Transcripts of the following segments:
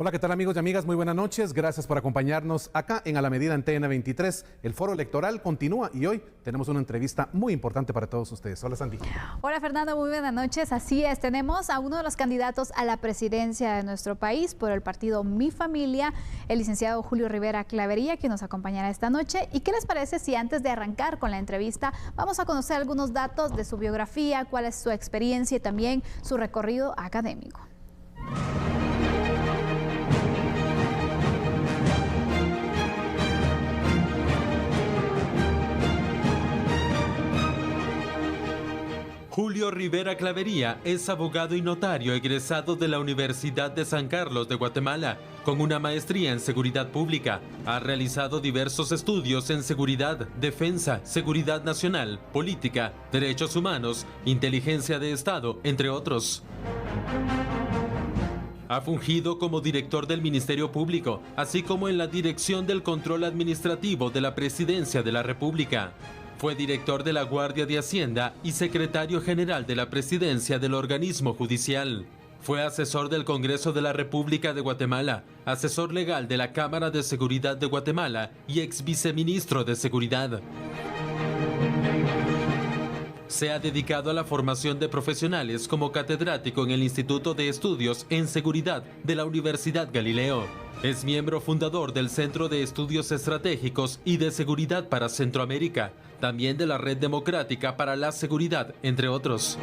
Hola, ¿qué tal amigos y amigas? Muy buenas noches. Gracias por acompañarnos acá en A la Medida en TN23. El foro electoral continúa y hoy tenemos una entrevista muy importante para todos ustedes. Hola, Sandy. Hola, Fernando. Muy buenas noches. Así es, tenemos a uno de los candidatos a la presidencia de nuestro país por el partido Mi Familia, el licenciado Julio Rivera Clavería, que nos acompañará esta noche. ¿Y qué les parece si antes de arrancar con la entrevista vamos a conocer algunos datos de su biografía, cuál es su experiencia y también su recorrido académico? Julio Rivera Clavería es abogado y notario egresado de la Universidad de San Carlos de Guatemala, con una maestría en seguridad pública. Ha realizado diversos estudios en seguridad, defensa, seguridad nacional, política, derechos humanos, inteligencia de Estado, entre otros. Ha fungido como director del Ministerio Público, así como en la Dirección del Control Administrativo de la Presidencia de la República. Fue director de la Guardia de Hacienda y secretario general de la Presidencia del organismo judicial. Fue asesor del Congreso de la República de Guatemala, asesor legal de la Cámara de Seguridad de Guatemala y ex viceministro de Seguridad. Se ha dedicado a la formación de profesionales como catedrático en el Instituto de Estudios en Seguridad de la Universidad Galileo. Es miembro fundador del Centro de Estudios Estratégicos y de Seguridad para Centroamérica, también de la Red Democrática para la Seguridad, entre otros.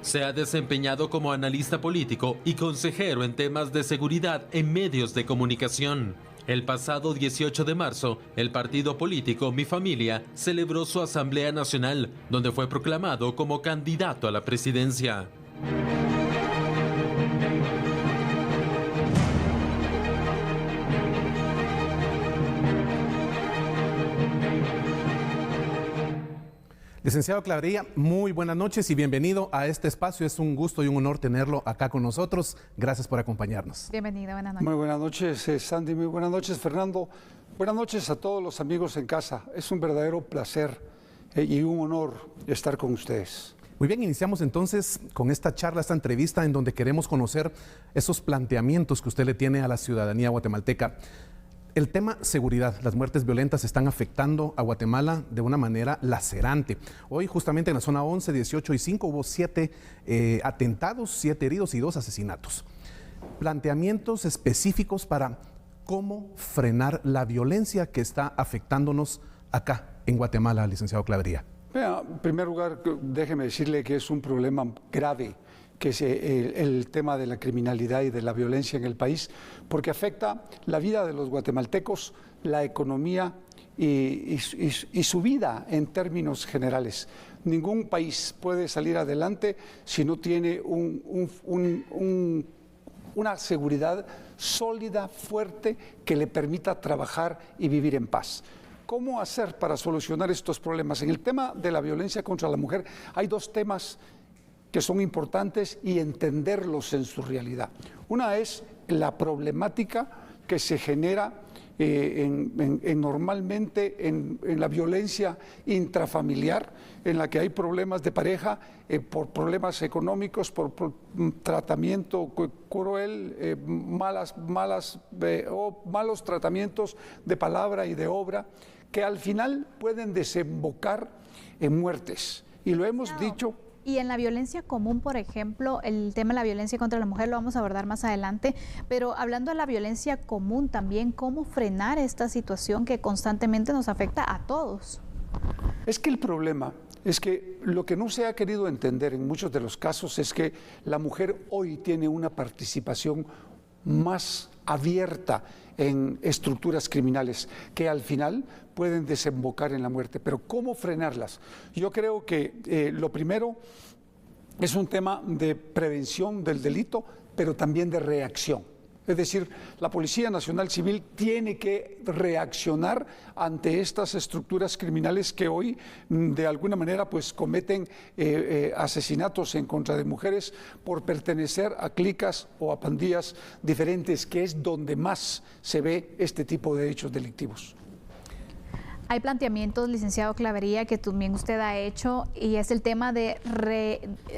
Se ha desempeñado como analista político y consejero en temas de seguridad en medios de comunicación. El pasado 18 de marzo, el partido político Mi Familia celebró su Asamblea Nacional, donde fue proclamado como candidato a la presidencia. Licenciado Clavería, muy buenas noches y bienvenido a este espacio. Es un gusto y un honor tenerlo acá con nosotros. Gracias por acompañarnos. Bienvenido, buenas noches. Muy buenas noches, Sandy. Muy buenas noches, Fernando. Buenas noches a todos los amigos en casa. Es un verdadero placer y un honor estar con ustedes. Muy bien, iniciamos entonces con esta charla, esta entrevista en donde queremos conocer esos planteamientos que usted le tiene a la ciudadanía guatemalteca. El tema seguridad, las muertes violentas están afectando a Guatemala de una manera lacerante. Hoy justamente en la zona 11, 18 y 5 hubo 7 atentados, 7 heridos y 2 asesinatos. Planteamientos específicos para cómo frenar la violencia que está afectándonos acá en Guatemala, licenciado Clavería. En primer lugar, déjeme decirle que es un problema grave, que es el tema de la criminalidad y de la violencia en el país, porque afecta la vida de los guatemaltecos, la economía y su vida en términos generales. Ningún país puede salir adelante si no tiene una seguridad sólida, fuerte, que le permita trabajar y vivir en paz. ¿Cómo hacer para solucionar estos problemas? En el tema de la violencia contra la mujer hay 2 temas que son importantes y entenderlos en su realidad. Una es la problemática que se genera normalmente en la violencia intrafamiliar, en la que hay problemas de pareja por problemas económicos, por tratamiento cruel, malos tratamientos de palabra y de obra, que al final pueden desembocar en muertes. Y lo hemos dicho. Y en la violencia común, por ejemplo, el tema de la violencia contra la mujer lo vamos a abordar más adelante, pero hablando de la violencia común también, ¿cómo frenar esta situación que constantemente nos afecta a todos? Es que el problema es que lo que no se ha querido entender en muchos de los casos es que la mujer hoy tiene una participación más abierta en estructuras criminales que al final pueden desembocar en la muerte. Pero ¿cómo frenarlas? Yo creo que lo primero es un tema de prevención del delito, pero también de reacción. Es decir, la Policía Nacional Civil tiene que reaccionar ante estas estructuras criminales que hoy de alguna manera pues cometen asesinatos en contra de mujeres por pertenecer a clicas o a pandillas diferentes, que es donde más se ve este tipo de hechos delictivos. Hay planteamientos, licenciado Clavería, que también usted ha hecho, y es el tema de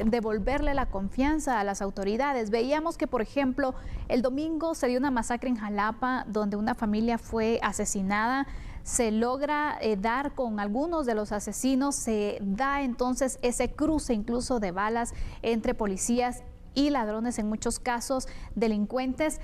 devolverle la confianza a las autoridades. Veíamos que, por ejemplo, el domingo se dio una masacre en Jalapa donde una familia fue asesinada. Se logra dar con algunos de los asesinos, se da entonces ese cruce incluso de balas entre policías y ladrones, en muchos casos delincuentes.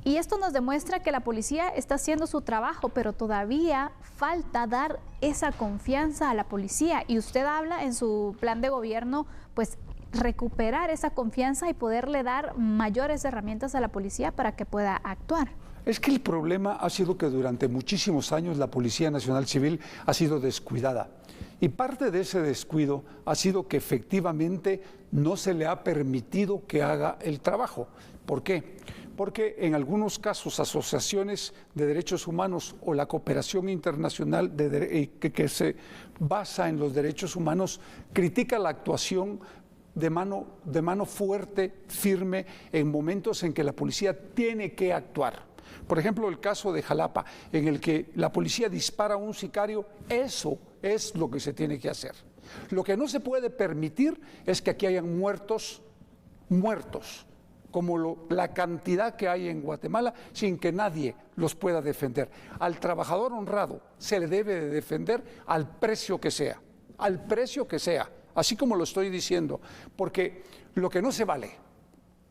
Y esto nos demuestra que la policía está haciendo su trabajo, pero todavía falta dar esa confianza a la policía. Y usted habla en su plan de gobierno, pues recuperar esa confianza y poderle dar mayores herramientas a la policía para que pueda actuar. Es que el problema ha sido que durante muchísimos años la Policía Nacional Civil ha sido descuidada. Y parte de ese descuido ha sido que efectivamente no se le ha permitido que haga el trabajo. ¿Por qué? Porque en algunos casos asociaciones de derechos humanos o la cooperación internacional que se basa en los derechos humanos critica la actuación de mano fuerte, firme, en momentos en que la policía tiene que actuar. Por ejemplo, el caso de Jalapa, en el que la policía dispara a un sicario, eso es lo que se tiene que hacer. Lo que no se puede permitir es que aquí hayan muertos, como la cantidad que hay en Guatemala, sin que nadie los pueda defender. Al trabajador honrado se le debe de defender al precio que sea, así como lo estoy diciendo, porque lo que no se vale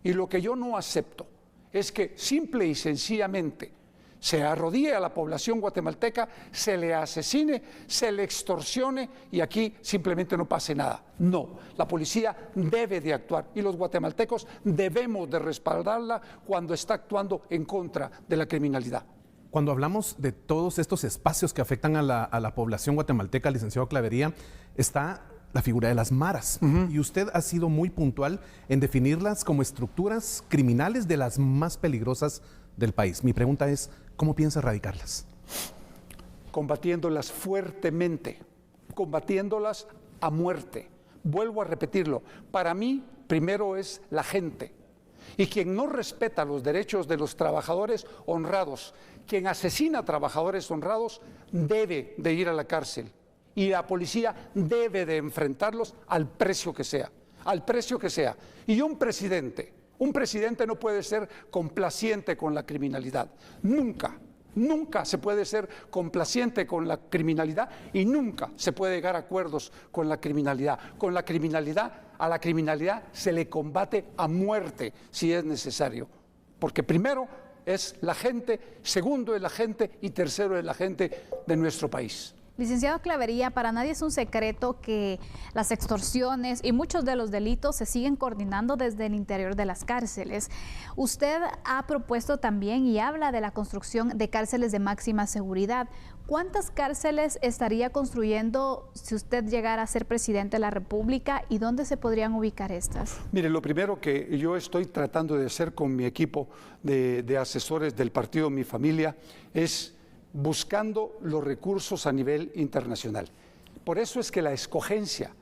y lo que yo no acepto es que simple y sencillamente se arrodille a la población guatemalteca, se le asesine, se le extorsione y aquí simplemente no pase nada. No, la policía debe de actuar y los guatemaltecos debemos de respaldarla cuando está actuando en contra de la criminalidad. Cuando hablamos de todos estos espacios que afectan a la población guatemalteca, licenciado Clavería, está la figura de las maras. Y usted ha sido muy puntual en definirlas como estructuras criminales de las más peligrosas del país. Mi pregunta es, ¿cómo piensa erradicarlas? Combatiéndolas fuertemente, combatiéndolas a muerte. Vuelvo a repetirlo, para mí primero es la gente. Y quien no respeta los derechos de los trabajadores honrados, quien asesina a trabajadores honrados, debe de ir a la cárcel. Y la policía debe de enfrentarlos al precio que sea, Y un presidente no puede ser complaciente con la criminalidad. Nunca se puede ser complaciente con la criminalidad y nunca se puede llegar a acuerdos con la criminalidad. A la criminalidad se le combate a muerte si es necesario. Porque primero es la gente, segundo es la gente y tercero es la gente de nuestro país. Licenciado Clavería, para nadie es un secreto que las extorsiones y muchos de los delitos se siguen coordinando desde el interior de las cárceles. Usted ha propuesto también y habla de la construcción de cárceles de máxima seguridad. ¿Cuántas cárceles estaría construyendo si usted llegara a ser presidente de la República y dónde se podrían ubicar estas? Mire, lo primero que yo estoy tratando de hacer con mi equipo de asesores del partido Mi Familia es buscando los recursos a nivel internacional. Por eso es que la escogencia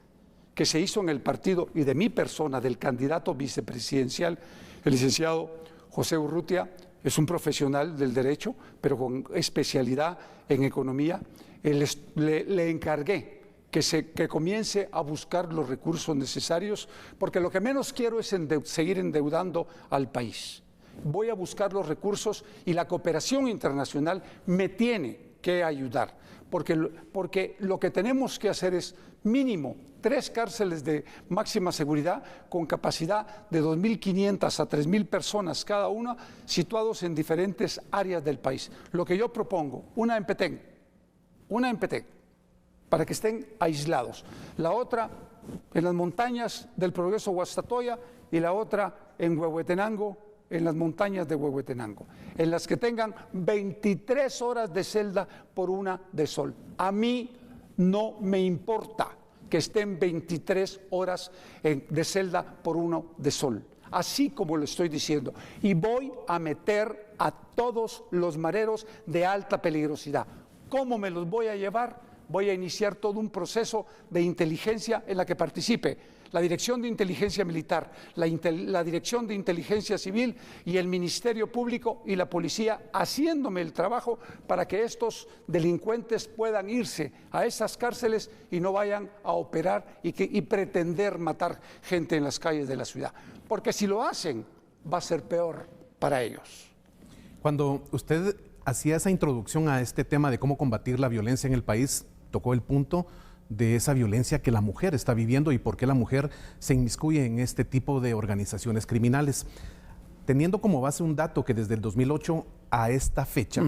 que se hizo en el partido y de mi persona, del candidato vicepresidencial, el licenciado José Urrutia, es un profesional del derecho, pero con especialidad en economía. Le encargué que comience a buscar los recursos necesarios, porque lo que menos quiero es seguir endeudando al país. Voy a buscar los recursos y la cooperación internacional me tiene que ayudar, porque lo que tenemos que hacer es mínimo 3 cárceles de máxima seguridad con capacidad de 2.500 a 3.000 personas cada una, situados en diferentes áreas del país. Lo que yo propongo, una en Petén, para que estén aislados, la otra en las montañas del Progreso Guastatoya y la otra en Huehuetenango, en las montañas de Huehuetenango, en las que tengan 23 horas de celda por una de sol. A mí no me importa que estén 23 horas de celda por uno de sol, así como lo estoy diciendo. Y voy a meter a todos los mareros de alta peligrosidad. ¿Cómo me los voy a llevar? voy a iniciar todo un proceso de inteligencia en la que participe la Dirección de Inteligencia Militar, la Dirección de Inteligencia Civil y el Ministerio Público y la Policía, haciéndome el trabajo para que estos delincuentes puedan irse a esas cárceles y no vayan a operar y pretender matar gente en las calles de la ciudad. Porque si lo hacen, va a ser peor para ellos. Cuando usted hacía esa introducción a este tema de cómo combatir la violencia en el país, tocó el punto de esa violencia que la mujer está viviendo y por qué la mujer se inmiscuye en este tipo de organizaciones criminales. Teniendo como base un dato que desde el 2008 a esta fecha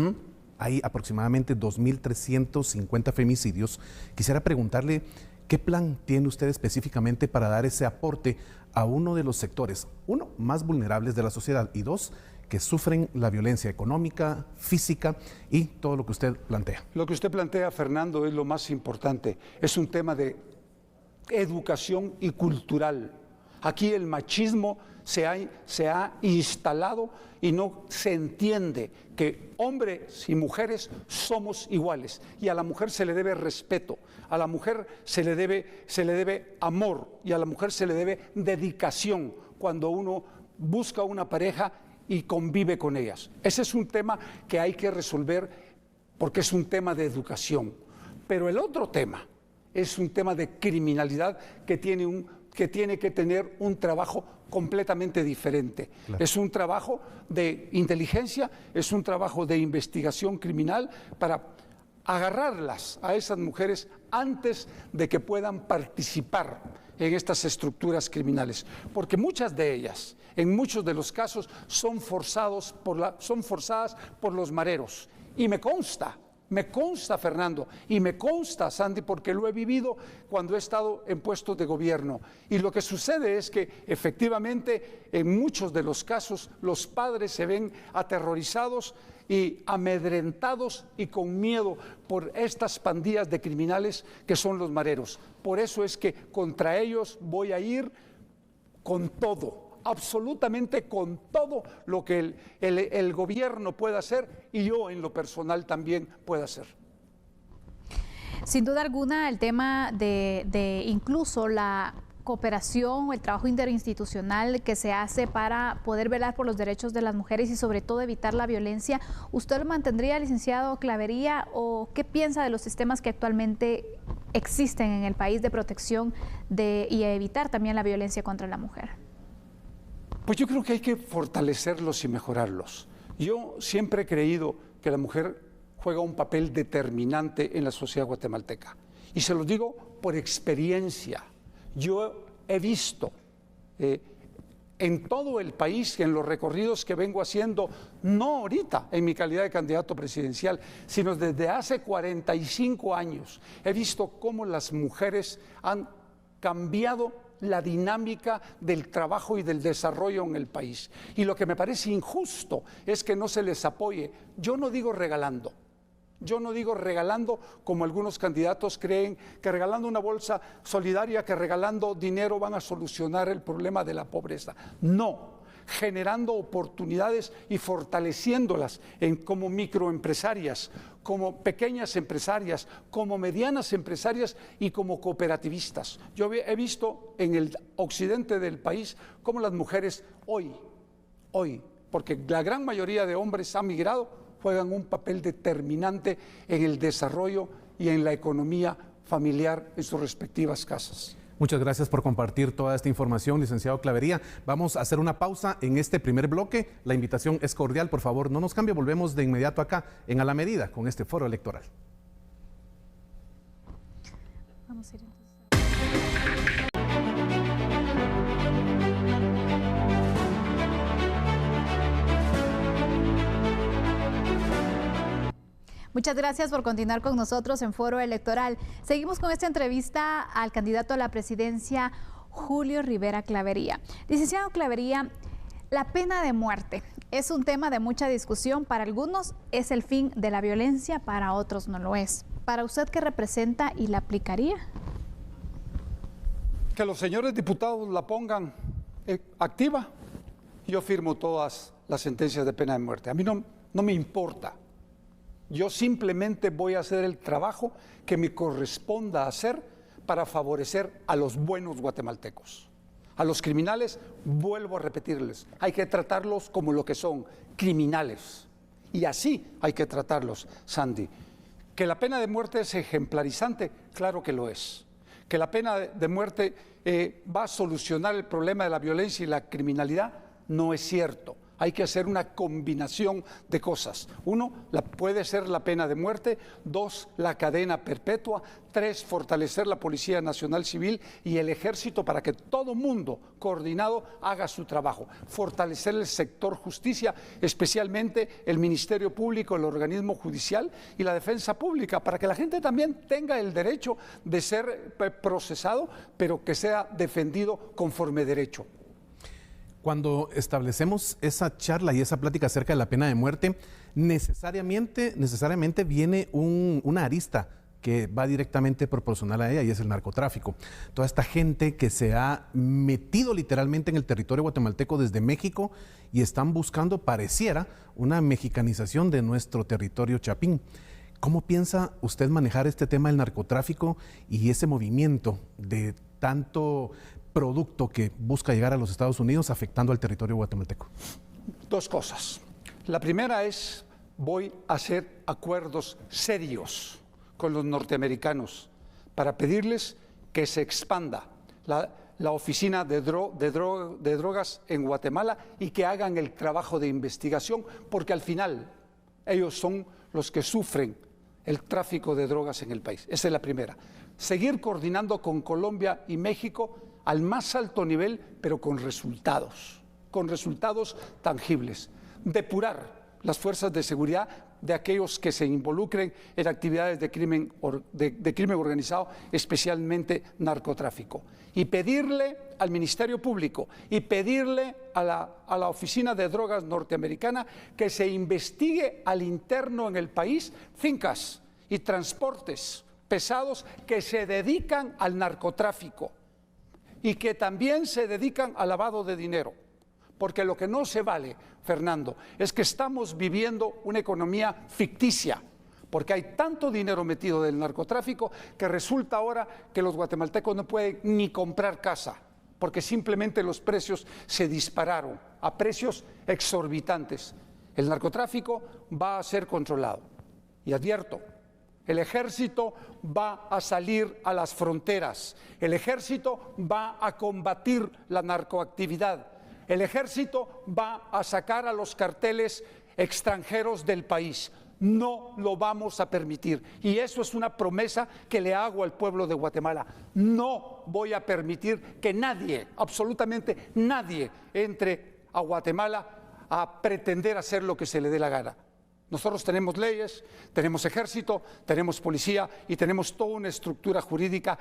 hay aproximadamente 2.350 femicidios, quisiera preguntarle qué plan tiene usted específicamente para dar ese aporte a uno de los sectores, uno, más vulnerables de la sociedad y dos, que sufren la violencia económica, física y todo lo que usted plantea. Lo que usted plantea, Fernando, es lo más importante. Es un tema de educación y cultural. Aquí el machismo se ha instalado y no se entiende que hombres y mujeres somos iguales y a la mujer se le debe respeto, a la mujer se le debe amor y a la mujer se le debe dedicación cuando uno busca una pareja y convive con ellas. Ese es un tema que hay que resolver porque es un tema de educación. Pero el otro tema es un tema de criminalidad que tiene que tener un trabajo completamente diferente. Claro. Es un trabajo de inteligencia, es un trabajo de investigación criminal para agarrarlas a esas mujeres antes de que puedan participar en estas estructuras criminales, porque muchas de ellas, en muchos de los casos, son forzadas por los mareros. Y me consta, Fernando, y me consta, Sandy, porque lo he vivido cuando he estado en puestos de gobierno. Y lo que sucede es que, efectivamente, en muchos de los casos, los padres se ven aterrorizados y amedrentados y con miedo por estas pandillas de criminales que son los mareros. Por eso es que contra ellos voy a ir con todo, absolutamente con todo lo que el gobierno pueda hacer y yo en lo personal también pueda hacer. Sin duda alguna, el tema de incluso la cooperación o el trabajo interinstitucional que se hace para poder velar por los derechos de las mujeres y sobre todo evitar la violencia, ¿usted lo mantendría, licenciado Clavería, o qué piensa de los sistemas que actualmente existen en el país de protección y evitar también la violencia contra la mujer? Pues yo creo que hay que fortalecerlos y mejorarlos. Yo siempre he creído que la mujer juega un papel determinante en la sociedad guatemalteca. Y se lo digo por experiencia. Yo he visto en todo el país, en los recorridos que vengo haciendo, no ahorita en mi calidad de candidato presidencial, sino desde hace 45 años, he visto cómo las mujeres han cambiado la dinámica del trabajo y del desarrollo en el país. Y lo que me parece injusto es que no se les apoye. Yo no digo regalando como algunos candidatos creen, que regalando una bolsa solidaria, que regalando dinero van a solucionar el problema de la pobreza. No, generando oportunidades y fortaleciéndolas como microempresarias, como pequeñas empresarias, como medianas empresarias y como cooperativistas. Yo he visto en el occidente del país cómo las mujeres hoy, porque la gran mayoría de hombres han migrado, juegan un papel determinante en el desarrollo y en la economía familiar en sus respectivas casas. Muchas gracias por compartir toda esta información, licenciado Clavería. Vamos a hacer una pausa en este primer bloque. La invitación es cordial, por favor, no nos cambie. Volvemos de inmediato acá en A la Medida con este foro electoral. Vamos a ir entonces. Muchas gracias por continuar con nosotros en Foro Electoral. Seguimos con esta entrevista al candidato a la presidencia, Julio Rivera Clavería. Licenciado Clavería, la pena de muerte es un tema de mucha discusión. Para algunos es el fin de la violencia, para otros no lo es. ¿Para usted qué representa y la aplicaría? Que los señores diputados la pongan activa. Yo firmo todas las sentencias de pena de muerte. A mí no me importa. Yo simplemente voy a hacer el trabajo que me corresponda hacer para favorecer a los buenos guatemaltecos. A los criminales, vuelvo a repetirles, hay que tratarlos como lo que son, criminales. Y así hay que tratarlos, Sandy. Que la pena de muerte es ejemplarizante, claro que lo es. Que la pena de muerte va a solucionar el problema de la violencia y la criminalidad, no es cierto. Hay que hacer una combinación de cosas. 1, puede ser la pena de muerte. 2, la cadena perpetua. 3, fortalecer la Policía Nacional Civil y el Ejército para que todo mundo coordinado haga su trabajo. Fortalecer el sector justicia, especialmente el Ministerio Público, el organismo judicial y la defensa pública, para que la gente también tenga el derecho de ser procesado, pero que sea defendido conforme derecho. Cuando establecemos esa charla y esa plática acerca de la pena de muerte, necesariamente viene una arista que va directamente proporcional a ella, y es el narcotráfico. Toda esta gente que se ha metido literalmente en el territorio guatemalteco desde México y están buscando, pareciera, una mexicanización de nuestro territorio chapín. ¿Cómo piensa usted manejar este tema del narcotráfico y ese movimiento de tanto producto que busca llegar a los Estados Unidos afectando al territorio guatemalteco? 2 cosas. La primera es, voy a hacer acuerdos serios con los norteamericanos para pedirles que se expanda la oficina de drogas en Guatemala y que hagan el trabajo de investigación, porque al final ellos son los que sufren el tráfico de drogas en el país. Esa es la primera. Seguir coordinando con Colombia y México al más alto nivel, pero con resultados tangibles. Depurar las fuerzas de seguridad de aquellos que se involucren en actividades de crimen organizado, especialmente narcotráfico. Y pedirle al Ministerio Público y pedirle a la Oficina de Drogas norteamericana que se investigue al interno en el país fincas y transportes pesados que se dedican al narcotráfico y que también se dedican al lavado de dinero. Porque lo que no se vale, Fernando, es que estamos viviendo una economía ficticia, porque hay tanto dinero metido del narcotráfico que resulta ahora que los guatemaltecos no pueden ni comprar casa, porque simplemente los precios se dispararon a precios exorbitantes. El narcotráfico va a ser controlado. Y advierto, el ejército va a salir a las fronteras, el ejército va a combatir la narcoactividad, el ejército va a sacar a los carteles extranjeros del país. No lo vamos a permitir. Y eso es una promesa que le hago al pueblo de Guatemala. No voy a permitir que nadie, absolutamente nadie, entre a Guatemala a pretender hacer lo que se le dé la gana. Nosotros tenemos leyes, tenemos ejército, tenemos policía y tenemos toda una estructura jurídica,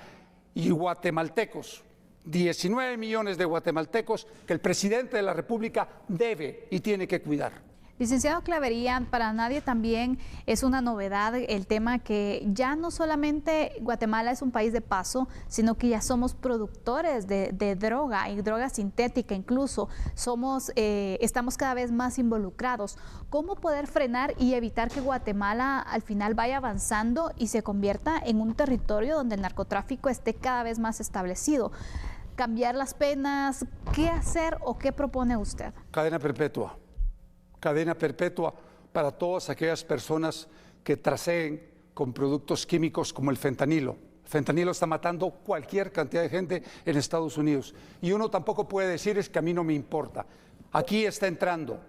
y guatemaltecos, 19 millones de guatemaltecos que el presidente de la República debe y tiene que cuidar. Licenciado Clavería, para nadie también es una novedad el tema que ya no solamente Guatemala es un país de paso, sino que ya somos productores de droga y droga sintética incluso. Estamos cada vez más involucrados. ¿Cómo poder frenar y evitar que Guatemala al final vaya avanzando y se convierta en un territorio donde el narcotráfico esté cada vez más establecido? ¿Cambiar las penas? ¿Qué hacer o qué propone usted? Cadena perpetua. Cadena perpetua para todas aquellas personas que traseen con productos químicos como el fentanilo. El fentanilo está matando cualquier cantidad de gente en Estados Unidos. Y uno tampoco puede decir es que a mí no me importa. Aquí está entrando.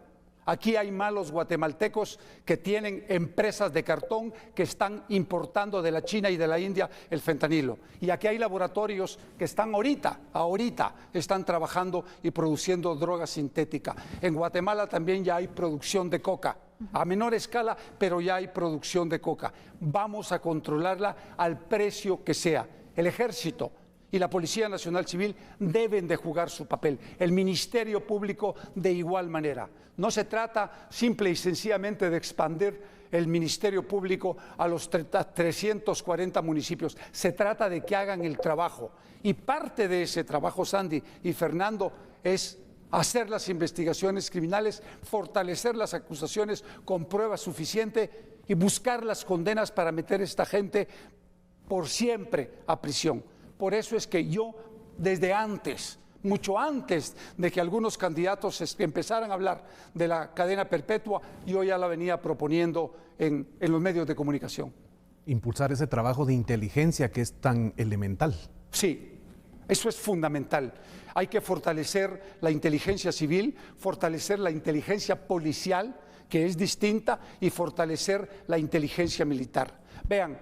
Aquí hay malos guatemaltecos que tienen empresas de cartón que están importando de la China y de la India el fentanilo. Y aquí hay laboratorios que están ahorita están trabajando y produciendo droga sintética. En Guatemala también ya hay producción de coca, a menor escala, pero ya hay producción de coca. Vamos a controlarla al precio que sea. El ejército y la Policía Nacional Civil deben de jugar su papel, el Ministerio Público de igual manera. No se trata simple y sencillamente de expandir el Ministerio Público a los 340 municipios, se trata de que hagan el trabajo. Y parte de ese trabajo, Sandy y Fernando, es hacer las investigaciones criminales, fortalecer las acusaciones con prueba suficiente y buscar las condenas para meter a esta gente por siempre a prisión. Por eso es que yo, desde antes, mucho antes de que algunos candidatos empezaran a hablar de la cadena perpetua, yo ya la venía proponiendo en los medios de comunicación. Impulsar ese trabajo de inteligencia que es tan elemental. Sí, eso es fundamental. Hay que fortalecer la inteligencia civil, fortalecer la inteligencia policial, que es distinta, y fortalecer la inteligencia militar. Vean,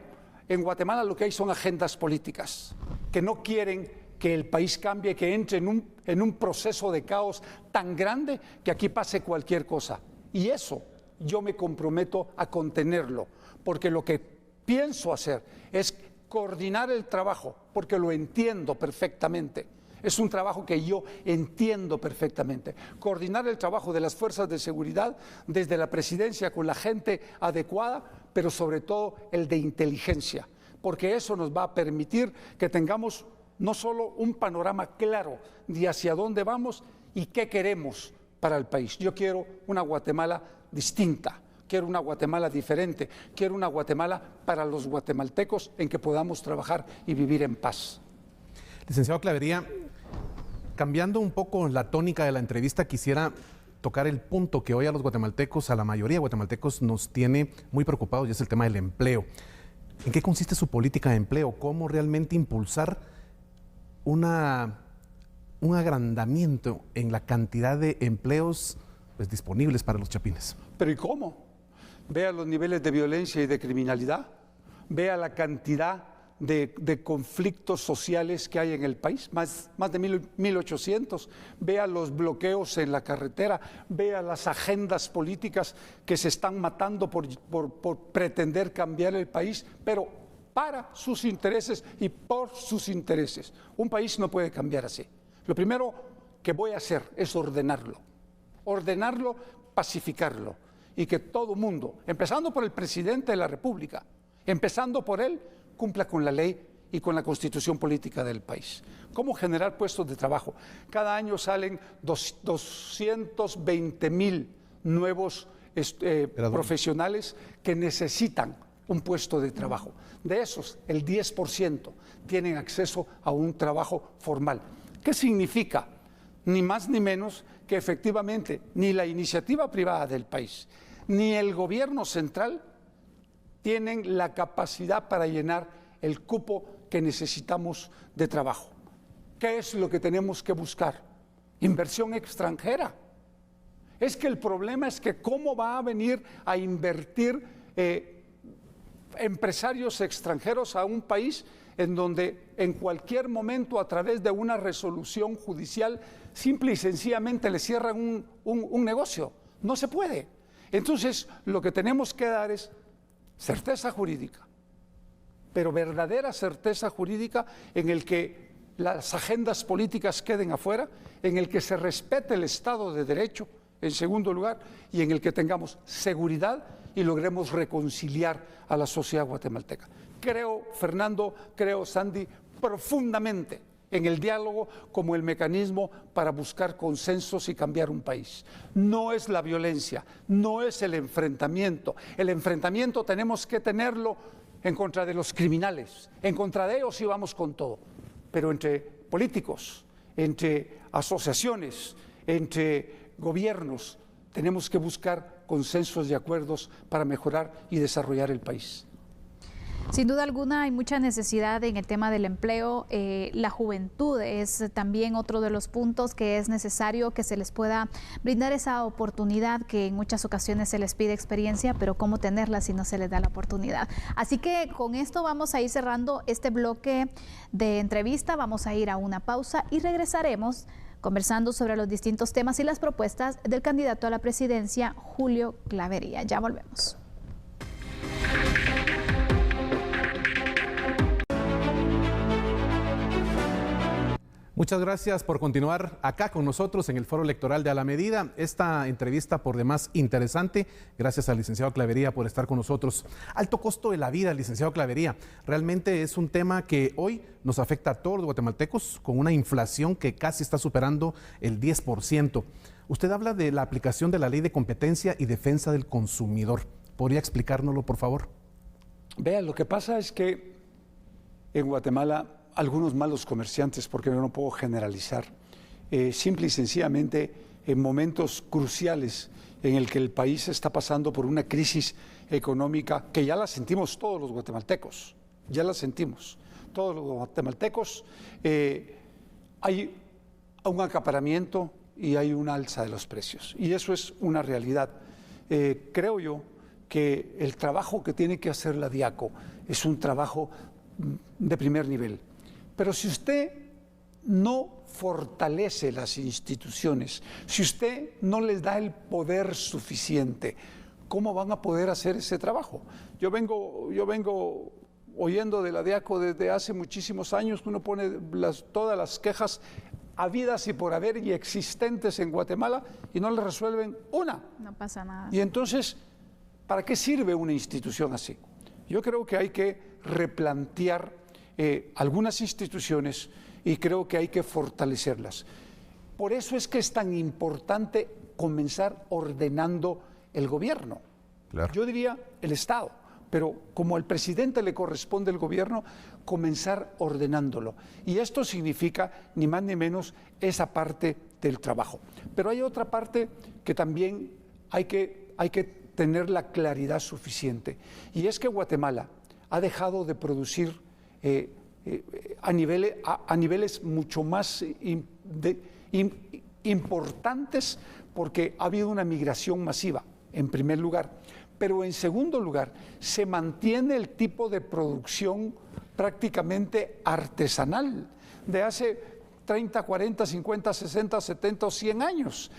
en Guatemala lo que hay son agendas políticas que no quieren que el país cambie, que entre en un proceso de caos tan grande que aquí pase cualquier cosa. Y eso yo me comprometo a contenerlo, porque lo que pienso hacer es coordinar el trabajo, porque lo entiendo perfectamente. Es un trabajo que yo entiendo perfectamente. Coordinar el trabajo de las fuerzas de seguridad desde la presidencia con la gente adecuada, pero sobre todo el de inteligencia, porque eso nos va a permitir que tengamos no solo un panorama claro de hacia dónde vamos y qué queremos para el país. Yo quiero una Guatemala distinta, quiero una Guatemala diferente, quiero una Guatemala para los guatemaltecos en que podamos trabajar y vivir en paz. Licenciado Clavería, cambiando un poco la tónica de la entrevista, quisiera tocar el punto que hoy a los guatemaltecos, a la mayoría de guatemaltecos, nos tiene muy preocupados, y es el tema del empleo. ¿En qué consiste su política de empleo? ¿Cómo realmente impulsar un agrandamiento en la cantidad de empleos disponibles para los chapines? ¿Pero y cómo? Vea los niveles de violencia y de criminalidad, vea la cantidad de conflictos sociales que hay en el país, más de 1.800, vea los bloqueos en la carretera, vea las agendas políticas que se están matando por pretender cambiar el país, pero para sus intereses y por sus intereses. Un país no puede cambiar así. Lo primero que voy a hacer es ordenarlo, pacificarlo, y que todo mundo, empezando por el presidente de la República, empezando por él, cumpla con la ley y con la constitución política del país. ¿Cómo generar puestos de trabajo? Cada año salen 220,000 nuevos profesionales que necesitan un puesto de trabajo. De esos, el 10% tienen acceso a un trabajo formal. ¿Qué significa? Ni más ni menos que efectivamente ni la iniciativa privada del país, ni el gobierno central tienen la capacidad para llenar el cupo que necesitamos de trabajo. ¿Qué es lo que tenemos que buscar? Inversión extranjera. Es que el problema es que cómo va a venir a invertir empresarios extranjeros a un país en donde en cualquier momento, a través de una resolución judicial, simple y sencillamente le cierran un negocio. No se puede. Entonces, lo que tenemos que dar es certeza jurídica, pero verdadera certeza jurídica en el que las agendas políticas queden afuera, en el que se respete el Estado de Derecho, en segundo lugar, y en el que tengamos seguridad y logremos reconciliar a la sociedad guatemalteca. Creo, Fernando, creo, Sandy, profundamente en el diálogo como el mecanismo para buscar consensos y cambiar un país. No es la violencia, no es el enfrentamiento. El enfrentamiento tenemos que tenerlo en contra de los criminales, en contra de ellos sí vamos con todo, pero entre políticos, entre asociaciones, entre gobiernos, tenemos que buscar consensos y acuerdos para mejorar y desarrollar el país. Sin duda alguna hay mucha necesidad en el tema del empleo. La juventud es también otro de los puntos que es necesario que se les pueda brindar esa oportunidad, que en muchas ocasiones se les pide experiencia, pero cómo tenerla si no se les da la oportunidad. Así que con esto vamos a ir cerrando este bloque de entrevista, vamos a ir a una pausa y regresaremos conversando sobre los distintos temas y las propuestas del candidato a la presidencia, Julio Clavería. Ya volvemos. Muchas gracias por continuar acá con nosotros en el Foro Electoral de A la Medida. Esta entrevista por demás interesante. Gracias al licenciado Clavería por estar con nosotros. Alto costo de la vida, licenciado Clavería. Realmente es un tema que hoy nos afecta a todos los guatemaltecos con una inflación que casi está superando el 10%. Usted habla de la aplicación de la Ley de Competencia y Defensa del Consumidor. ¿Podría explicárnoslo, por favor? Vea, lo que pasa es que en Guatemala algunos malos comerciantes, porque yo no puedo generalizar, simple y sencillamente en momentos cruciales en el que el país está pasando por una crisis económica que ya la sentimos todos los guatemaltecos, ya la sentimos todos los guatemaltecos, hay un acaparamiento y hay una alza de los precios, y eso es una realidad. Creo yo que el trabajo que tiene que hacer la DIACO es un trabajo de primer nivel, pero si usted no fortalece las instituciones, si usted no les da el poder suficiente, ¿cómo van a poder hacer ese trabajo? Yo vengo oyendo de la DIACO desde hace muchísimos años, uno pone todas las quejas habidas y por haber y existentes en Guatemala y no le resuelven una. No pasa nada. Y entonces, ¿para qué sirve una institución así? Yo creo que hay que replantear algunas instituciones y creo que hay que fortalecerlas. Por eso es que es tan importante comenzar ordenando el gobierno. Claro. Yo diría el Estado, pero como al presidente le corresponde el gobierno, comenzar ordenándolo. Y esto significa ni más ni menos esa parte del trabajo. Pero hay otra parte que también hay que tener la claridad suficiente. Y es que Guatemala ha dejado de producir a niveles mucho más importantes porque ha habido una migración masiva, en primer lugar. Pero en segundo lugar, se mantiene el tipo de producción prácticamente artesanal de hace 30, 40, 50, 60, 70 o 100 años,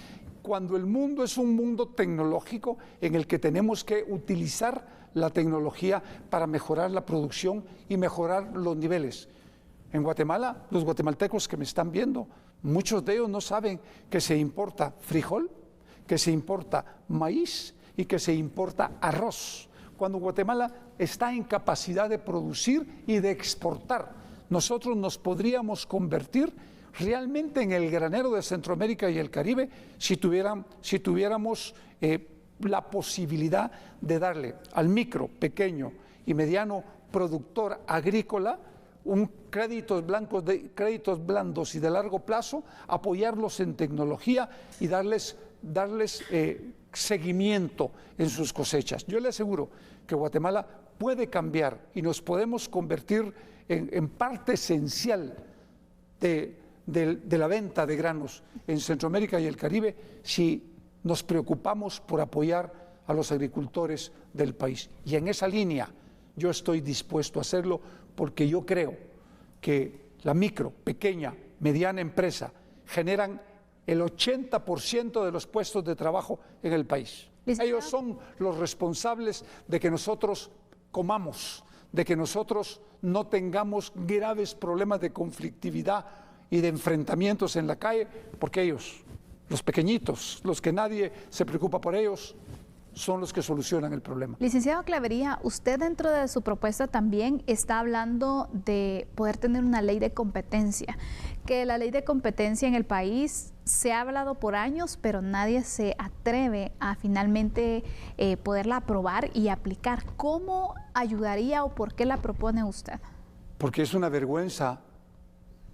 cuando el mundo es un mundo tecnológico en el que tenemos que utilizar la tecnología para mejorar la producción y mejorar los niveles. En Guatemala, los guatemaltecos que me están viendo, muchos de ellos no saben que se importa frijol, que se importa maíz y que se importa arroz, cuando Guatemala está en capacidad de producir y de exportar. Nosotros nos podríamos convertir realmente en el granero de Centroamérica y el Caribe si tuviéramos la posibilidad de darle al micro, pequeño y mediano productor agrícola créditos blandos y de largo plazo, apoyarlos en tecnología y darles seguimiento en sus cosechas. Yo le aseguro que Guatemala puede cambiar y nos podemos convertir en parte esencial de la venta de granos en Centroamérica y el Caribe si nos preocupamos por apoyar a los agricultores del país. Y en esa línea yo estoy dispuesto a hacerlo porque yo creo que la micro, pequeña, mediana empresa generan el 80% de los puestos de trabajo en el país. Ellos son los responsables de que nosotros comamos, de que nosotros no tengamos graves problemas de conflictividad y de enfrentamientos en la calle, porque ellos, los pequeñitos, los que nadie se preocupa por ellos, son los que solucionan el problema. Licenciado Clavería, usted dentro de su propuesta también está hablando de poder tener una ley de competencia, que la ley de competencia en el país se ha hablado por años, pero nadie se atreve a finalmente poderla aprobar y aplicar. ¿Cómo ayudaría o por qué la propone usted? Porque es una vergüenza.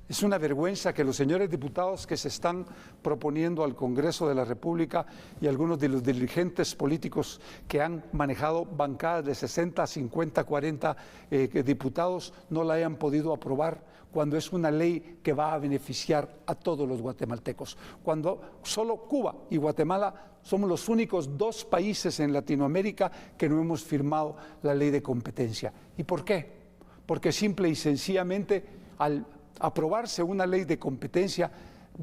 Es una vergüenza que los señores diputados que se están proponiendo al Congreso de la República y algunos de los dirigentes políticos que han manejado bancadas de 60, 50, 40 diputados no la hayan podido aprobar cuando es una ley que va a beneficiar a todos los guatemaltecos. Cuando solo Cuba y Guatemala somos los únicos dos países en Latinoamérica que no hemos firmado la ley de competencia. ¿Y por qué? Porque simple y sencillamente al aprobarse una ley de competencia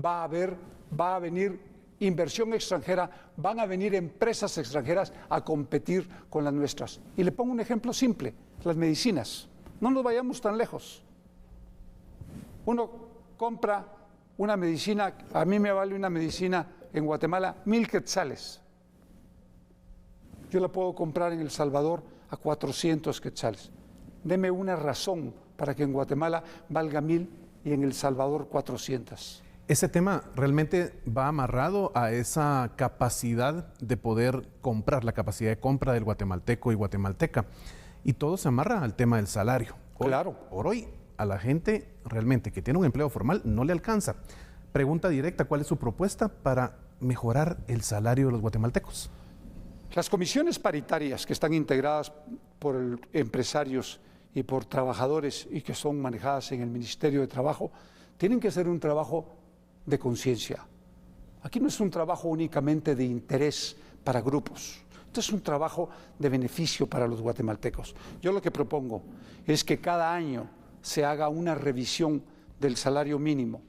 va a venir inversión extranjera, van a venir empresas extranjeras a competir con las nuestras. Y le pongo un ejemplo simple, las medicinas. No nos vayamos tan lejos. Uno compra una medicina, a mí me vale una medicina en Guatemala 1,000 quetzales. Yo la puedo comprar en El Salvador a 400 quetzales. Deme una razón para que en Guatemala valga 1,000 y en El Salvador 400. Ese tema realmente va amarrado a esa capacidad de poder comprar, la capacidad de compra del guatemalteco y guatemalteca. Y todo se amarra al tema del salario. Claro. Por hoy, a la gente realmente que tiene un empleo formal no le alcanza. Pregunta directa, ¿cuál es su propuesta para mejorar el salario de los guatemaltecos? Las comisiones paritarias que están integradas por empresarios y por trabajadores y que son manejadas en el Ministerio de Trabajo, tienen que hacer un trabajo de conciencia. Aquí no es un trabajo únicamente de interés para grupos. Esto es un trabajo de beneficio para los guatemaltecos. Yo lo que propongo es que cada año se haga una revisión del salario mínimo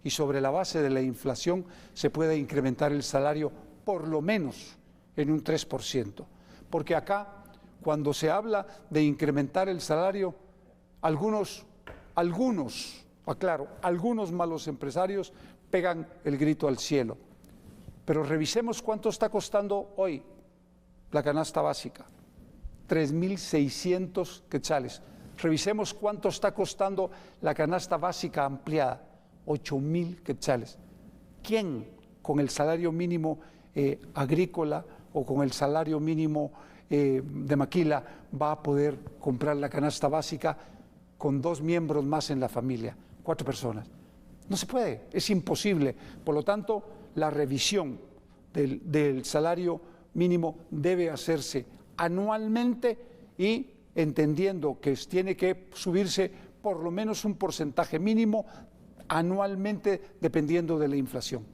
y sobre la base de la inflación se pueda incrementar el salario por lo menos en un 3%. Porque acá, cuando se habla de incrementar el salario, algunos malos empresarios pegan el grito al cielo. Pero revisemos cuánto está costando hoy la canasta básica, 3.600 quetzales. Revisemos cuánto está costando la canasta básica ampliada, 8.000 quetzales. ¿Quién con el salario mínimo agrícola o con el salario mínimo de maquila va a poder comprar la canasta básica con 2 miembros más en la familia, 4 personas? No se puede, es imposible. Por lo tanto, la revisión del salario mínimo debe hacerse anualmente y entendiendo que tiene que subirse por lo menos un porcentaje mínimo anualmente dependiendo de la inflación.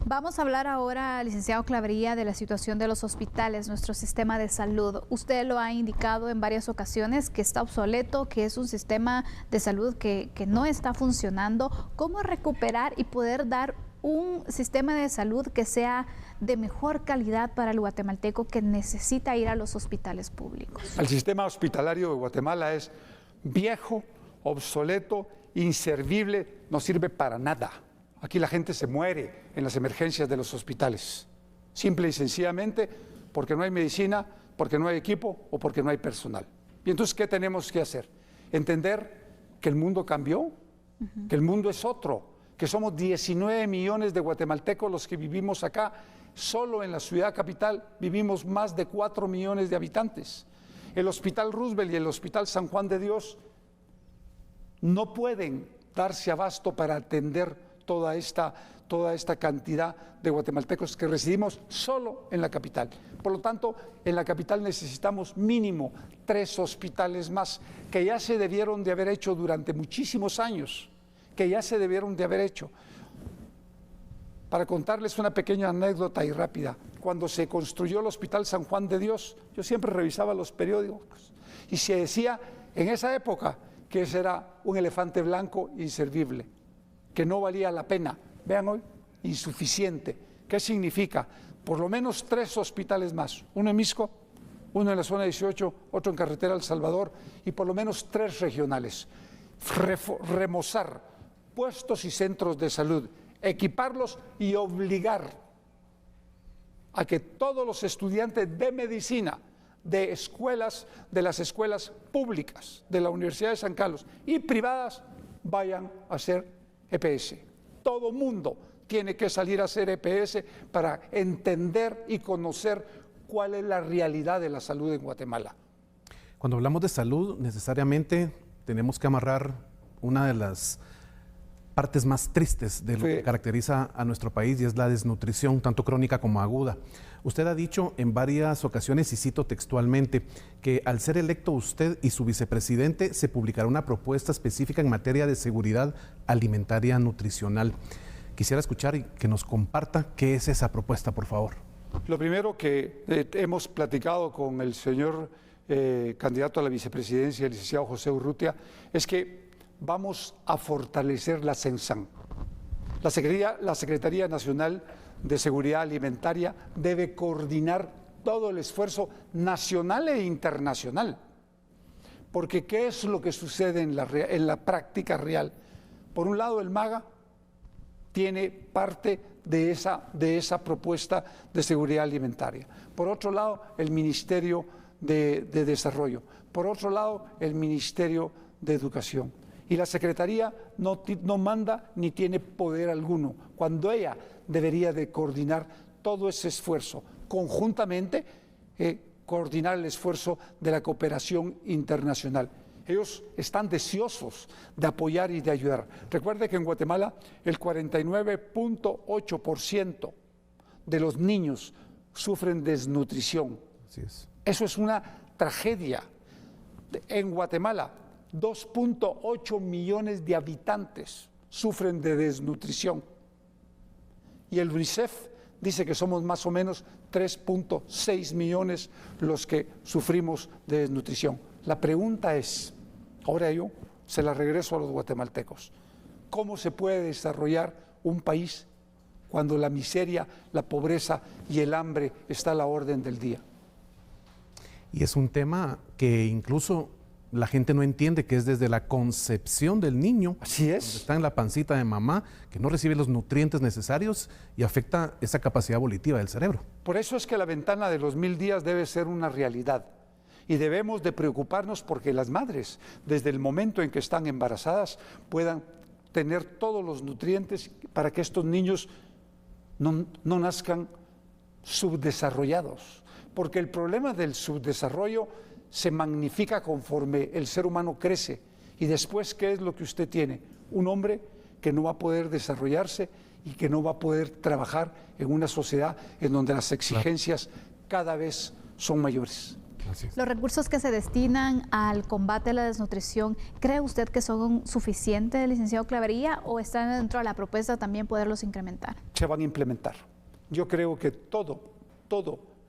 Vamos a hablar ahora, licenciado Clavería, de la situación de los hospitales, nuestro sistema de salud. Usted lo ha indicado en varias ocasiones que está obsoleto, que es un sistema de salud que no está funcionando. ¿Cómo recuperar y poder dar un sistema de salud que sea de mejor calidad para el guatemalteco que necesita ir a los hospitales públicos? El sistema hospitalario de Guatemala es viejo, obsoleto, inservible, no sirve para nada. Aquí la gente se muere en las emergencias de los hospitales, simple y sencillamente porque no hay medicina, porque no hay equipo o porque no hay personal. Y entonces, ¿qué tenemos que hacer? Entender que el mundo cambió, que el mundo es otro, que somos 19 millones de guatemaltecos los que vivimos acá. Solo en la ciudad capital vivimos más de 4 millones de habitantes. El Hospital Roosevelt y el Hospital San Juan de Dios no pueden darse abasto para atender toda esta cantidad de guatemaltecos que residimos solo en la capital. Por lo tanto, en la capital necesitamos mínimo 3 hospitales más que ya se debieron de haber hecho durante muchísimos años, Para contarles una pequeña anécdota y rápida, cuando se construyó el Hospital San Juan de Dios, yo siempre revisaba los periódicos y se decía en esa época que ese era un elefante blanco inservible, que no valía la pena. Vean hoy, insuficiente. ¿Qué significa? Por lo menos 3 hospitales más, uno en Misco, uno en la zona 18, otro en carretera El Salvador y por lo menos 3 regionales. Remozar puestos y centros de salud, equiparlos y obligar a que todos los estudiantes de medicina de las escuelas públicas de la Universidad de San Carlos y privadas vayan a hacer EPS. Todo mundo tiene que salir a hacer EPS para entender y conocer cuál es la realidad de la salud en Guatemala. Cuando hablamos de salud, necesariamente tenemos que amarrar una de las partes más tristes de lo que caracteriza a nuestro país y es la desnutrición, tanto crónica como aguda. Usted ha dicho en varias ocasiones, y cito textualmente, que al ser electo usted y su vicepresidente se publicará una propuesta específica en materia de seguridad alimentaria nutricional. Quisiera escuchar y que nos comparta qué es esa propuesta, por favor. Lo primero que hemos platicado con el señor candidato a la vicepresidencia, el licenciado José Urrutia, es que vamos a fortalecer la CENSAN. La Secretaría Nacional de Seguridad Alimentaria debe coordinar todo el esfuerzo nacional e internacional. Porque ¿qué es lo que sucede en la práctica real? Por un lado, el MAGA tiene parte de esa propuesta de seguridad alimentaria. Por otro lado, el Ministerio de Desarrollo. Por otro lado, el Ministerio de Educación. Y la Secretaría no manda ni tiene poder alguno, cuando ella debería de coordinar todo ese esfuerzo, conjuntamente coordinar el esfuerzo de la cooperación internacional. Ellos están deseosos de apoyar y de ayudar. Recuerde que en Guatemala el 49.8% de los niños sufren desnutrición. Así es. Eso es una tragedia. En Guatemala, 2.8 millones de habitantes sufren de desnutrición. Y el UNICEF dice que somos más o menos 3.6 millones los que sufrimos de desnutrición. La pregunta es, ahora yo se la regreso a los guatemaltecos, ¿cómo se puede desarrollar un país cuando la miseria, la pobreza y el hambre está a la orden del día? Y es un tema que incluso la gente no entiende, que es desde la concepción del niño. Así es. Donde está en la pancita de mamá, que no recibe los nutrientes necesarios y afecta esa capacidad volitiva del cerebro. Por eso es que la ventana de los 1000 días debe ser una realidad. Y debemos de preocuparnos porque las madres, desde el momento en que están embarazadas, puedan tener todos los nutrientes para que estos niños no nazcan subdesarrollados. Porque el problema del subdesarrollo se magnifica conforme el ser humano crece. Y después, ¿qué es lo que usted tiene? Un hombre que no va a poder desarrollarse y que no va a poder trabajar en una sociedad en donde las exigencias cada vez son mayores. Los recursos que se destinan al combate a la desnutrición, ¿cree usted que son suficientes, licenciado Clavería, o están dentro de la propuesta también poderlos incrementar? Se van a implementar. Yo creo que todo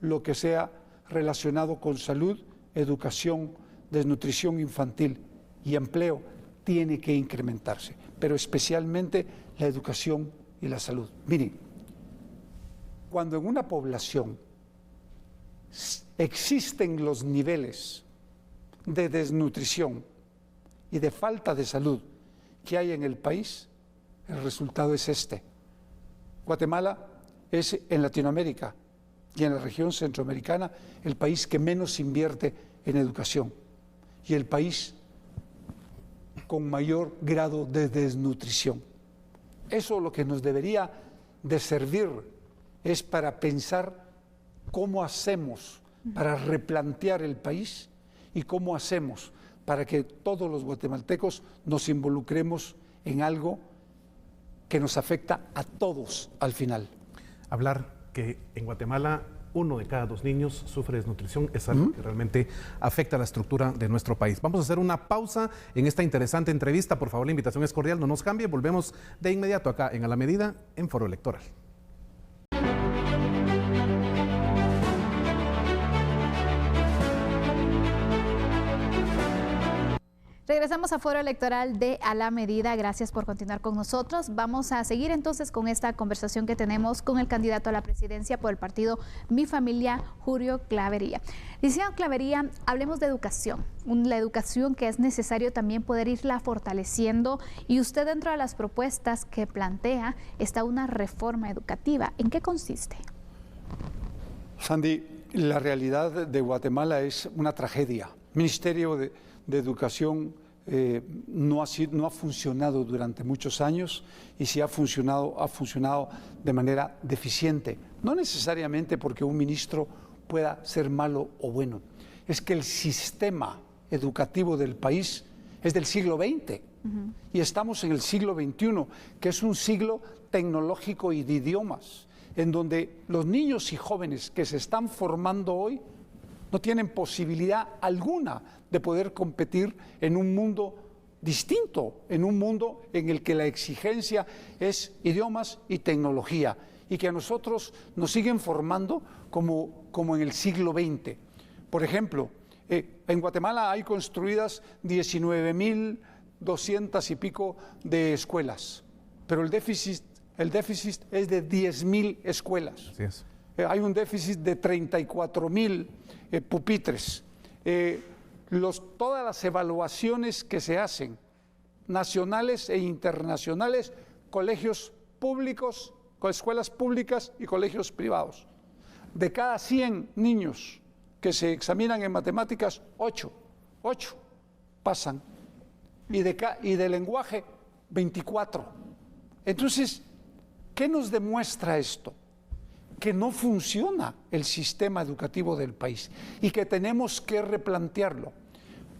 lo que sea relacionado con salud, educación, desnutrición infantil y empleo tiene que incrementarse, pero especialmente la educación y la salud. Miren, cuando en una población existen los niveles de desnutrición y de falta de salud que hay en el país, el resultado es este. Guatemala es en Latinoamérica y en la región centroamericana el país que menos invierte en educación y el país con mayor grado de desnutrición. Eso lo que nos debería de servir es para pensar cómo hacemos para replantear el país y cómo hacemos para que todos los guatemaltecos nos involucremos en algo que nos afecta a todos al final. Hablar que en Guatemala 1 de cada 2 niños sufre desnutrición es algo que realmente afecta a la estructura de nuestro país. Vamos a hacer una pausa en esta interesante entrevista. Por favor, la invitación es cordial, no nos cambie. Volvemos de inmediato acá en A la Medida, en Foro Electoral. Regresamos a Foro Electoral de A la Medida. Gracias por continuar con nosotros. Vamos a seguir entonces con esta conversación que tenemos con el candidato a la presidencia por el partido Mi Familia, Julio Clavería. Licenciado Clavería, hablemos de educación. La educación que es necesario también poder irla fortaleciendo. Y usted, dentro de las propuestas que plantea, está una reforma educativa. ¿En qué consiste? Sandy, la realidad de Guatemala es una tragedia. El Ministerio de Educación no ha funcionado durante muchos años, y si ha funcionado de manera deficiente. No necesariamente porque un ministro pueda ser malo o bueno, es que el sistema educativo del país es del siglo XX y estamos en el siglo XXI, que es un siglo tecnológico y de idiomas, en donde los niños y jóvenes que se están formando hoy no tienen posibilidad alguna de poder competir en un mundo distinto, en un mundo en el que la exigencia es idiomas y tecnología, y que a nosotros nos siguen formando como en el siglo XX. Por ejemplo, en Guatemala hay construidas 19.200 y pico de escuelas, pero el déficit es de 10.000 escuelas. Así es. Hay un déficit de 34.000 pupitres. Todas las evaluaciones que se hacen, nacionales e internacionales, colegios públicos, escuelas públicas y colegios privados. De cada 100 niños que se examinan en matemáticas, 8 pasan. y de lenguaje 24. Entonces, ¿qué nos demuestra esto? Que no funciona el sistema educativo del país y que tenemos que replantearlo.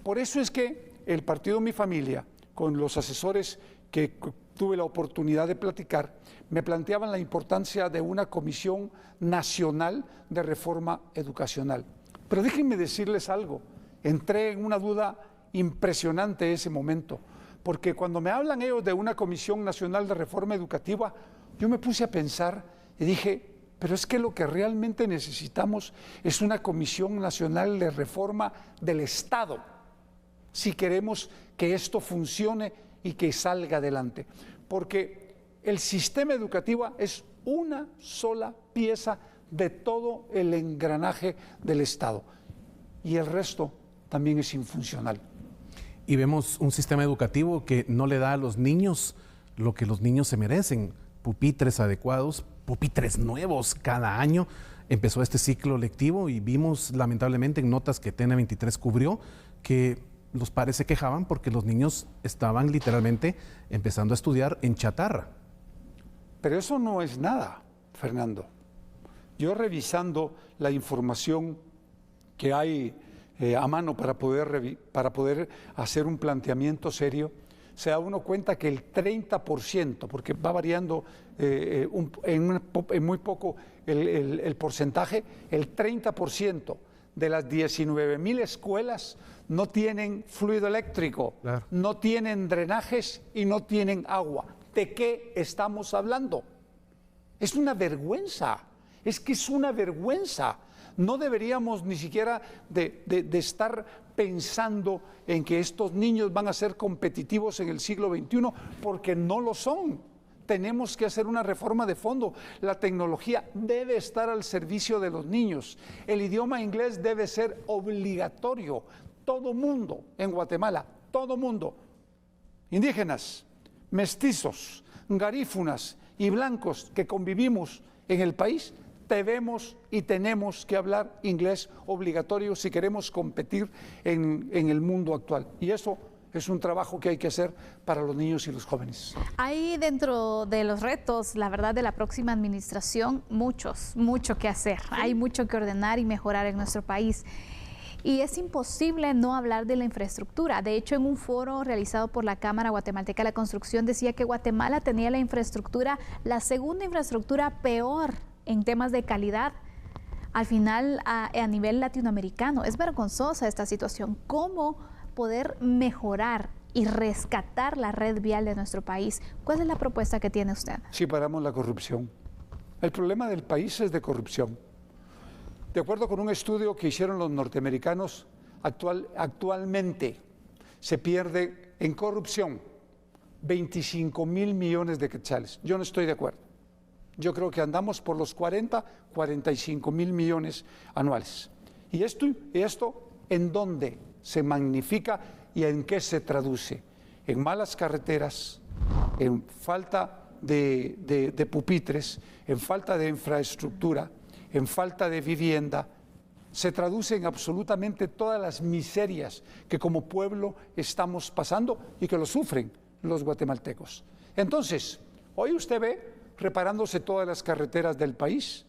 Por eso es que el partido Mi Familia, con los asesores que tuve la oportunidad de platicar, me planteaban la importancia de una comisión nacional de reforma educacional. Pero déjenme decirles algo, entré en una duda impresionante ese momento, porque cuando me hablan ellos de una comisión nacional de reforma educativa, yo me puse a pensar y dije, pero es que lo que realmente necesitamos es una comisión nacional de reforma del Estado, si queremos que esto funcione y que salga adelante. Porque el sistema educativo es una sola pieza de todo el engranaje del Estado. Y el resto también es infuncional. Y vemos un sistema educativo que no le da a los niños lo que los niños se merecen. Pupitres adecuados, pupitres nuevos cada año. Empezó este ciclo lectivo y vimos lamentablemente en notas que TN23 cubrió que los padres se quejaban porque los niños estaban literalmente empezando a estudiar en chatarra. Pero eso no es nada, Fernando. Yo revisando la información que hay a mano para poder hacer un planteamiento serio, se da uno cuenta que el 30%, porque va variando en muy poco el porcentaje, el 30% de las 19,000 escuelas no tienen fluido eléctrico, claro, no tienen drenajes y no tienen agua. ¿De qué estamos hablando? Es una vergüenza, es que es una vergüenza. No deberíamos ni siquiera de estar pensando en que estos niños van a ser competitivos en el siglo XXI, porque no lo son. Tenemos que hacer una reforma de fondo. La tecnología debe estar al servicio de los niños. El idioma inglés debe ser obligatorio. Todo mundo en Guatemala, todo mundo, indígenas, mestizos, garífunas y blancos que convivimos en el país, debemos y tenemos que hablar inglés obligatorio si queremos competir en el mundo actual. Y eso es un trabajo que hay que hacer para los niños y los jóvenes. Hay dentro de los retos, la verdad, de la próxima administración, mucho que hacer. Hay mucho que ordenar y mejorar en nuestro país. Y es imposible no hablar de la infraestructura. De hecho, en un foro realizado por la Cámara Guatemalteca de la Construcción decía que Guatemala tenía la infraestructura, la segunda infraestructura peor en temas de calidad, al final a nivel latinoamericano. Es vergonzosa esta situación. ¿Cómo poder mejorar y rescatar la red vial de nuestro país? ¿Cuál es la propuesta que tiene usted? Si paramos la corrupción. El problema del país es de corrupción. De acuerdo con un estudio que hicieron los norteamericanos, actualmente se pierde en corrupción 25,000 millones de quetzales. Yo no estoy de acuerdo. Yo creo que andamos por los 45,000 millones anuales. ¿Y esto en dónde se magnifica y en qué se traduce? En malas carreteras, en falta de pupitres, en falta de infraestructura, en falta de vivienda. Se traducen absolutamente todas las miserias que como pueblo estamos pasando y que lo sufren los guatemaltecos. Entonces, hoy usted ve reparándose todas las carreteras del país,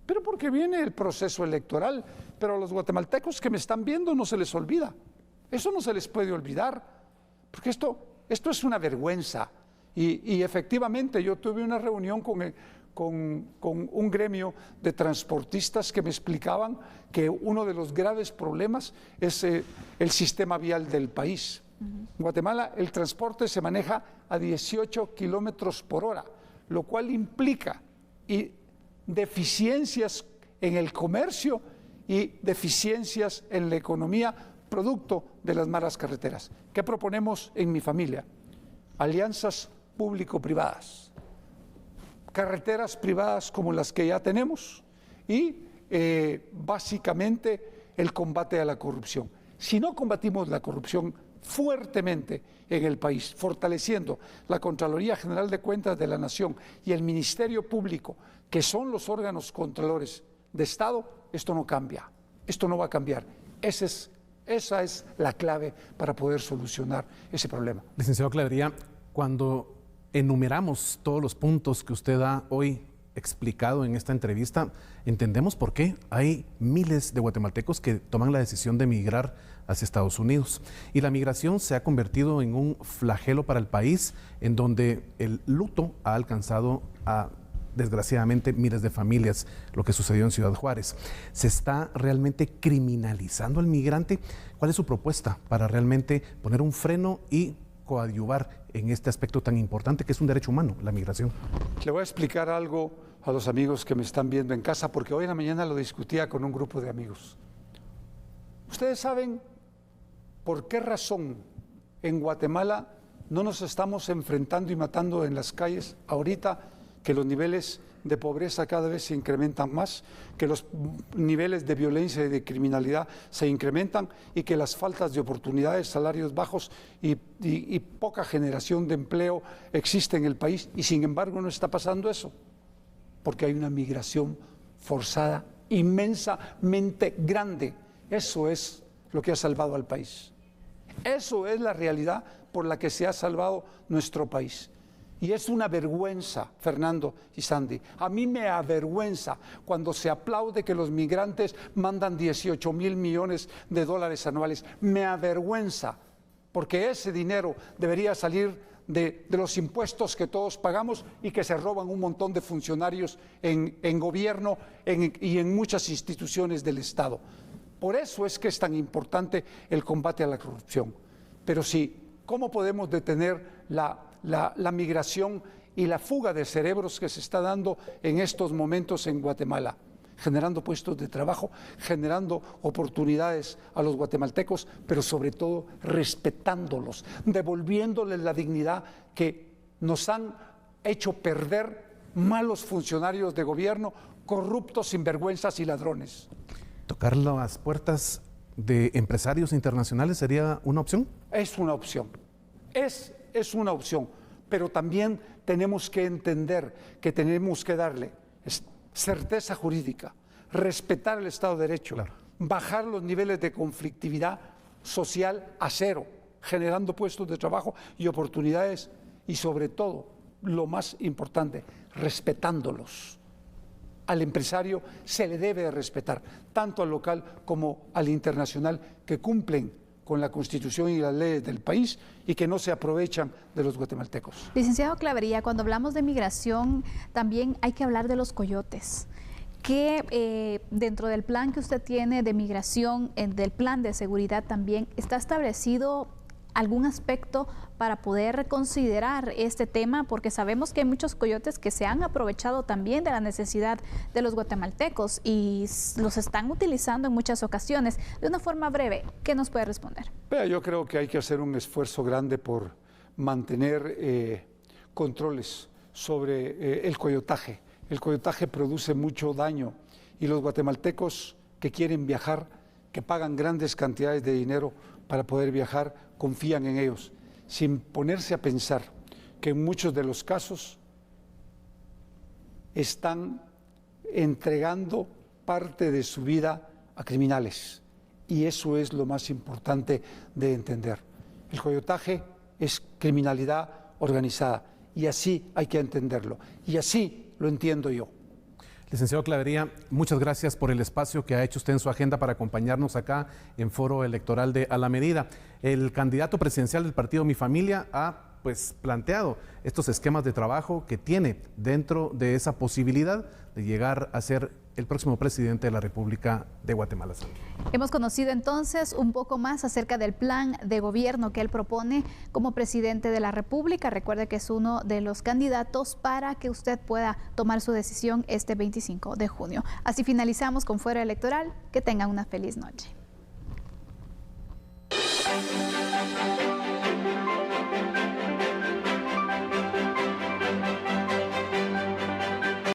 pero porque viene el proceso electoral, pero a los guatemaltecos que me están viendo no se les olvida. Eso no se les puede olvidar, porque esto es una vergüenza. Y efectivamente yo tuve una reunión con un gremio de transportistas que me explicaban que uno de los graves problemas es el sistema vial del país. En Guatemala el transporte se maneja a 18 kilómetros por hora, lo cual implica deficiencias en el comercio y deficiencias en la economía producto de las malas carreteras. ¿Qué proponemos en Mi Familia? Alianzas público-privadas, carreteras privadas como las que ya tenemos y básicamente el combate a la corrupción. Si no combatimos la corrupción fuertemente en el país, fortaleciendo la Contraloría General de Cuentas de la Nación y el Ministerio Público, que son los órganos contralores de Estado, esto no cambia, esto no va a cambiar. Ese es Esa es la clave para poder solucionar ese problema. Licenciado Clavería, cuando enumeramos todos los puntos que usted ha hoy explicado en esta entrevista, entendemos por qué hay miles de guatemaltecos que toman la decisión de emigrar hacia Estados Unidos. Y la migración se ha convertido en un flagelo para el país, en donde el luto ha alcanzado a, desgraciadamente, miles de familias, lo que sucedió en Ciudad Juárez. ¿Se está realmente criminalizando al migrante? ¿Cuál es su propuesta para realmente poner un freno y coadyuvar en este aspecto tan importante que es un derecho humano, la migración? Le voy a explicar algo a los amigos que me están viendo en casa, porque hoy en la mañana lo discutía con un grupo de amigos. Ustedes saben por qué razón en Guatemala no nos estamos enfrentando y matando en las calles ahorita, que los niveles de pobreza cada vez se incrementan más, que los niveles de violencia y de criminalidad se incrementan y que las faltas de oportunidades, salarios bajos y poca generación de empleo existe en el país, y sin embargo no está pasando eso? Porque hay una migración forzada inmensamente grande. Eso es lo que ha salvado al país. Eso es la realidad por la que se ha salvado nuestro país. Y es una vergüenza, Fernando y Sandy. A mí me avergüenza cuando se aplaude que los migrantes mandan 18,000 millones de dólares anuales. Me avergüenza, porque ese dinero debería salir de los impuestos que todos pagamos y que se roban un montón de funcionarios en gobierno y en muchas instituciones del Estado. Por eso es que es tan importante el combate a la corrupción. Pero sí, ¿cómo podemos detener la migración y la fuga de cerebros que se está dando en estos momentos en Guatemala? Generando puestos de trabajo, generando oportunidades a los guatemaltecos, pero sobre todo respetándolos, devolviéndoles la dignidad que nos han hecho perder malos funcionarios de gobierno, corruptos, sinvergüenzas y ladrones. ¿Tocar las puertas de empresarios internacionales sería una opción? Es una opción, es una opción, pero también tenemos que entender que tenemos que darle certeza jurídica, respetar el Estado de Derecho, claro, bajar los niveles de conflictividad social a cero, generando puestos de trabajo y oportunidades, y sobre todo, lo más importante, respetándolos. Al empresario se le debe de respetar, tanto al local como al internacional, que cumplen con la Constitución y las leyes del país y que no se aprovechan de los guatemaltecos. Licenciado Clavería, cuando hablamos de migración, también hay que hablar de los coyotes. Que dentro del plan que usted tiene de migración, del plan de seguridad también, ¿está establecido algún aspecto para poder considerar este tema? Porque sabemos que hay muchos coyotes que se han aprovechado también de la necesidad de los guatemaltecos y los están utilizando en muchas ocasiones. De una forma breve, ¿qué nos puede responder? Yo creo que hay que hacer un esfuerzo grande por mantener controles sobre el coyotaje. El coyotaje produce mucho daño y los guatemaltecos que quieren viajar, que pagan grandes cantidades de dinero para poder viajar, confían en ellos, sin ponerse a pensar que en muchos de los casos están entregando parte de su vida a criminales. Y eso es lo más importante de entender. El coyotaje es criminalidad organizada y así hay que entenderlo. Y así lo entiendo yo. Licenciado Clavería, muchas gracias por el espacio que ha hecho usted en su agenda para acompañarnos acá en Foro Electoral de A la Medida. El candidato presidencial del partido Mi Familia ha planteado estos esquemas de trabajo que tiene dentro de esa posibilidad de llegar a ser el próximo presidente de la República de Guatemala. Hemos conocido entonces un poco más acerca del plan de gobierno que él propone como presidente de la República. Recuerde que es uno de los candidatos para que usted pueda tomar su decisión este 25 de junio. Así finalizamos con Foro Electoral. Que tengan una feliz noche.